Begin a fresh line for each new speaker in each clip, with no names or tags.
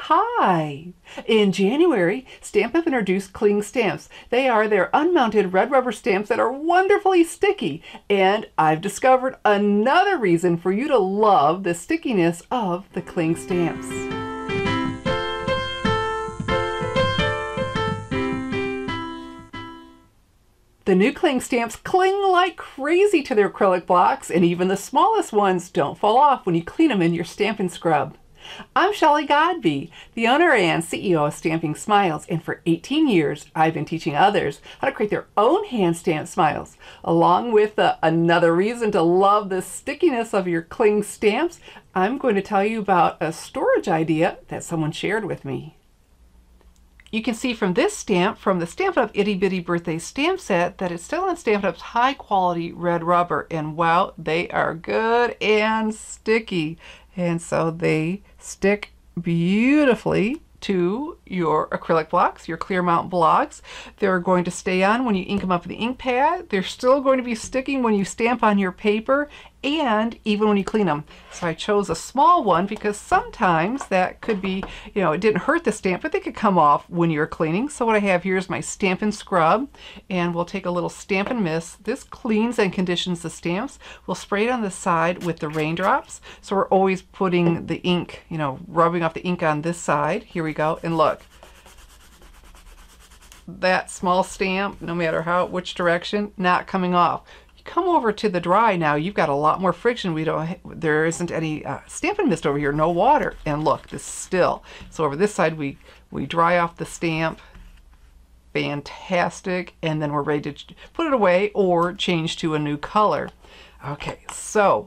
Hi! In January, Stampin' introduced cling stamps. They are their unmounted red rubber stamps that are wonderfully sticky. And I've discovered another reason for you to love the stickiness of the cling stamps. The new cling stamps cling like crazy to their acrylic blocks, and even the smallest ones don't fall off when you clean them in your Stampin' scrub. I'm Shelley Godby, the owner and CEO of Stamping Smiles, and for 18 years I've been teaching others how to create their own hand stamped smiles. Along with another reason to love the stickiness of your cling stamps, I'm going to tell you about a storage idea that someone shared with me. You can see from this stamp, from the Stampin' Up! Itty Bitty Birthday stamp set, that it's still on Stampin' Up's high quality red rubber, and wow, they are good and sticky. And so they stick beautifully to your acrylic blocks, your clear mount blocks. They're going to stay on when you ink them up in the ink pad. They're still going to be sticking when you stamp on your paper and even when you clean them. So I chose a small one because sometimes that could be, it didn't hurt the stamp, but they could come off when you're cleaning. So what I have here is my Stampin' scrub, and we'll take a little Stampin' mist. This cleans and conditions the stamps. We'll spray it on the side with the raindrops. So we're always putting the ink, rubbing off the ink on this side. Here we go, and look. That small stamp, no matter which direction, not coming off. Come over to the dry now, you've got a lot more friction. There isn't any Stampin' mist over here, no water. And look, this still. So over this side, we dry off the stamp. Fantastic. And then we're ready to put it away or change to a new color. Okay, so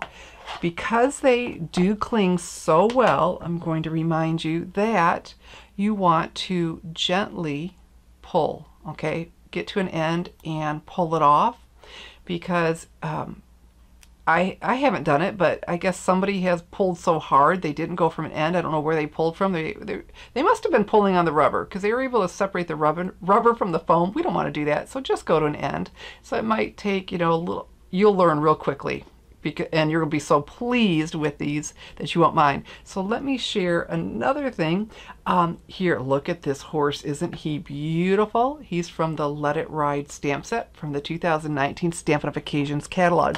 because they do cling so well, I'm going to remind you that you want to gently pull, okay? Get to an end and pull it off. Because I haven't done it, but I guess somebody has pulled so hard they didn't go from an end. I don't know where they pulled from. They must have been pulling on the rubber because they were able to separate the rubber from the foam. We don't want to do that, so just go to an end. So it might take, a little. You'll learn real quickly. And you're going to be so pleased with these that you won't mind. So let me share another thing. Here, look at this horse. Isn't he beautiful? He's from the Let It Ride stamp set from the 2019 Stampin' Up! Occasions catalog.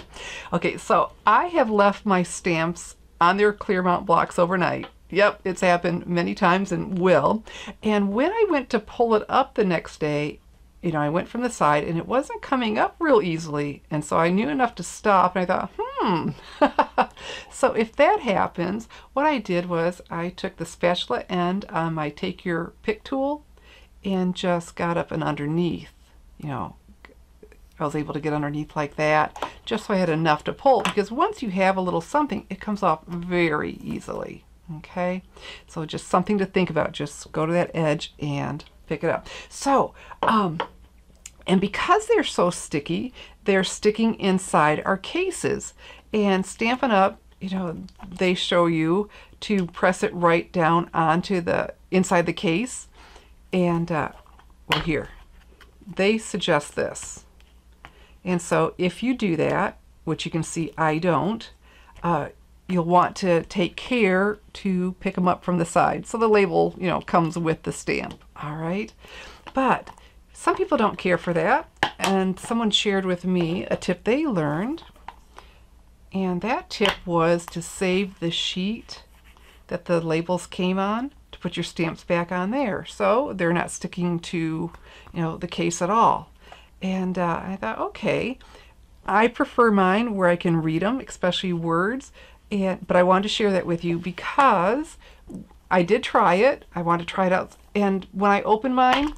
Okay, so I have left my stamps on their clear mount blocks overnight. Yep, it's happened many times and will. And when I went to pull it up the next day, I went from the side and it wasn't coming up real easily. And so I knew enough to stop, and I thought, So if that happens, what I did was I took the spatula end on my Take Your Pick tool and just got up and underneath. I was able to get underneath like that, just so I had enough to pull, because once you have a little something, it comes off very easily. Okay, so just something to think about. Just go to that edge and pick it up. So, and because they're so sticky, they're sticking inside our cases. And Stampin' Up, they show you to press it right down onto the inside the case. And, well, here, they suggest this. And so if you do that, which you can see I don't, you'll want to take care to pick them up from the side. So the label, comes with the stamp. All right. But some people don't care for that. And someone shared with me a tip they learned. And that tip was to save the sheet that the labels came on, to put your stamps back on there. So they're not sticking to, the case at all. And I thought, okay, I prefer mine where I can read them, especially words. But I wanted to share that with you because I did try it. I wanted to try it out. And when I opened mine,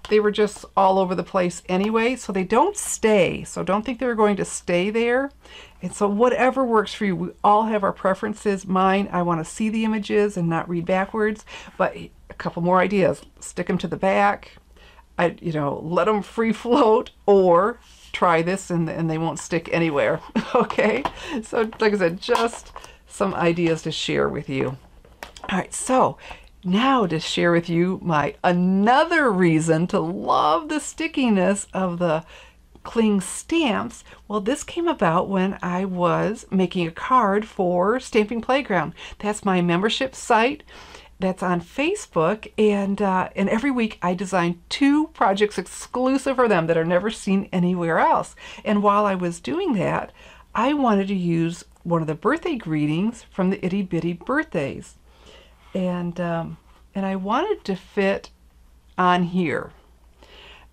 they were just all over the place anyway. So they don't stay. So don't think they're going to stay there. And so whatever works for you, we all have our preferences. Mine, I want to see the images and not read backwards. But a couple more ideas. Stick them to the back. Let them free float, or try this and they won't stick anywhere. Okay, so like I said, just some ideas to share with you. All right, so now to share with you another reason to love the stickiness of the cling stamps. Well, this came about when I was making a card for Stamping Playground. That's my membership site. that's on Facebook, and every week I design 2 projects exclusive for them that are never seen anywhere else. And while I was doing that, I wanted to use one of the birthday greetings from the Itty Bitty Birthdays, and I wanted to fit on here,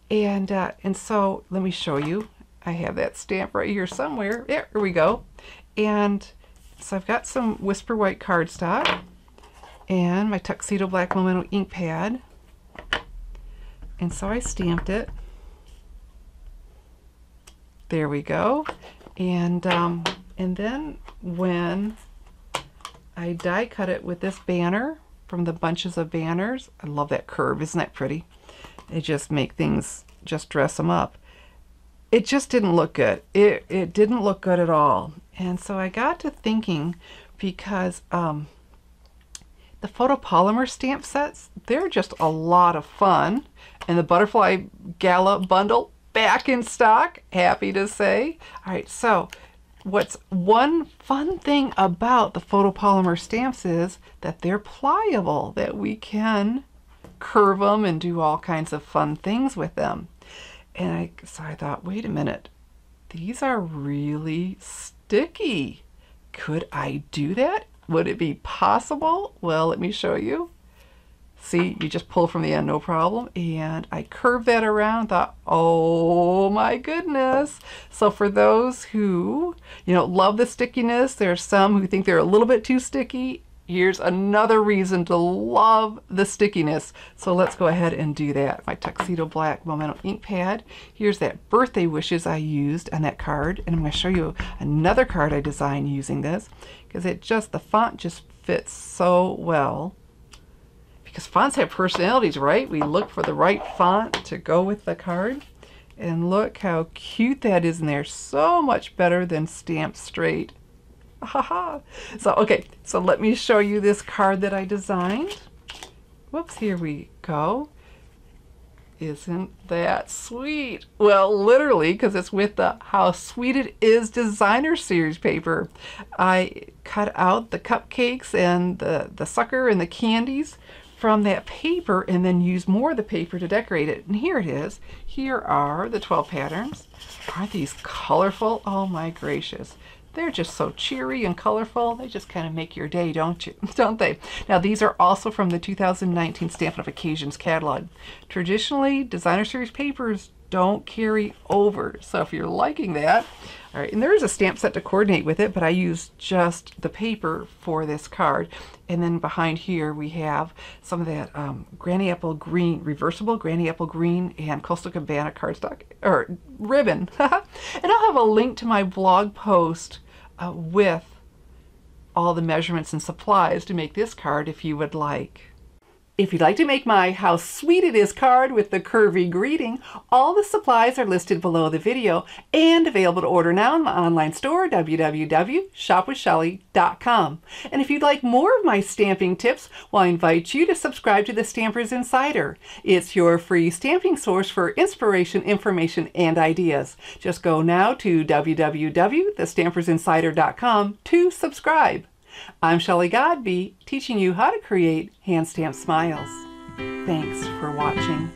and so let me show you. I have that stamp right here somewhere. There we go. And so I've got some Whisper White cardstock and my Tuxedo Black Memento ink pad, and so I stamped it. There we go. And then when I die cut it with this banner from the Bunches of Banners, I love that curve. Isn't that pretty? They just make things, just dress them up. It just didn't look good. It didn't look good at all. And so I got to thinking, because the photopolymer stamp sets, they're just a lot of fun. And the Butterfly Gala bundle, back in stock, happy to say. All right, so what's one fun thing about the photopolymer stamps is that they're pliable, that we can curve them and do all kinds of fun things with them. And so I thought, wait a minute, these are really sticky. Could I do that? Would it be possible? Well, let me show you. See, you just pull from the end, no problem. And I curved that around, thought, oh my goodness. So for those who, love the stickiness, there's some who think they're a little bit too sticky. Here's another reason to love the stickiness. So let's go ahead and do that. My Tuxedo Black Memento ink pad. Here's that birthday wishes I used on that card. And I'm going to show you another card I designed using this, because the font just fits so well. Because fonts have personalities, right? We look for the right font to go with the card. And look how cute that is in there. So much better than stamped straight. Haha. So, okay, so let me show you this card that I designed. Whoops, here we go. Isn't that sweet? Well, literally, because it's with the How Sweet It Is designer series paper. I cut out the cupcakes and the sucker and the candies from that paper, and then use more of the paper to decorate it. And here it is. Here are the 12 patterns. Aren't these colorful? Oh my gracious. They're just so cheery and colorful. They just kind of make your day, don't they? Now, these are also from the 2019 Stampin' Up! Occasions catalog. Traditionally, designer series papers don't carry over. So if you're liking that, all right, and there is a stamp set to coordinate with it, but I used just the paper for this card. And then behind here we have some of that Granny Apple Green, reversible Granny Apple Green and Coastal Cabana cardstock, or ribbon. And I'll have a link to my blog post with all the measurements and supplies to make this card if you would like. If you'd like to make my How Sweet It Is card with the curvy greeting, all the supplies are listed below the video and available to order now in my online store, www.shopwithshelly.com. And if you'd like more of my stamping tips, well, I invite you to subscribe to the Stampers Insider. It's your free stamping source for inspiration, information, and ideas. Just go now to www.thestampersinsider.com to subscribe. I'm Shelley Godbee, teaching you how to create hand stamped smiles. Thanks for watching.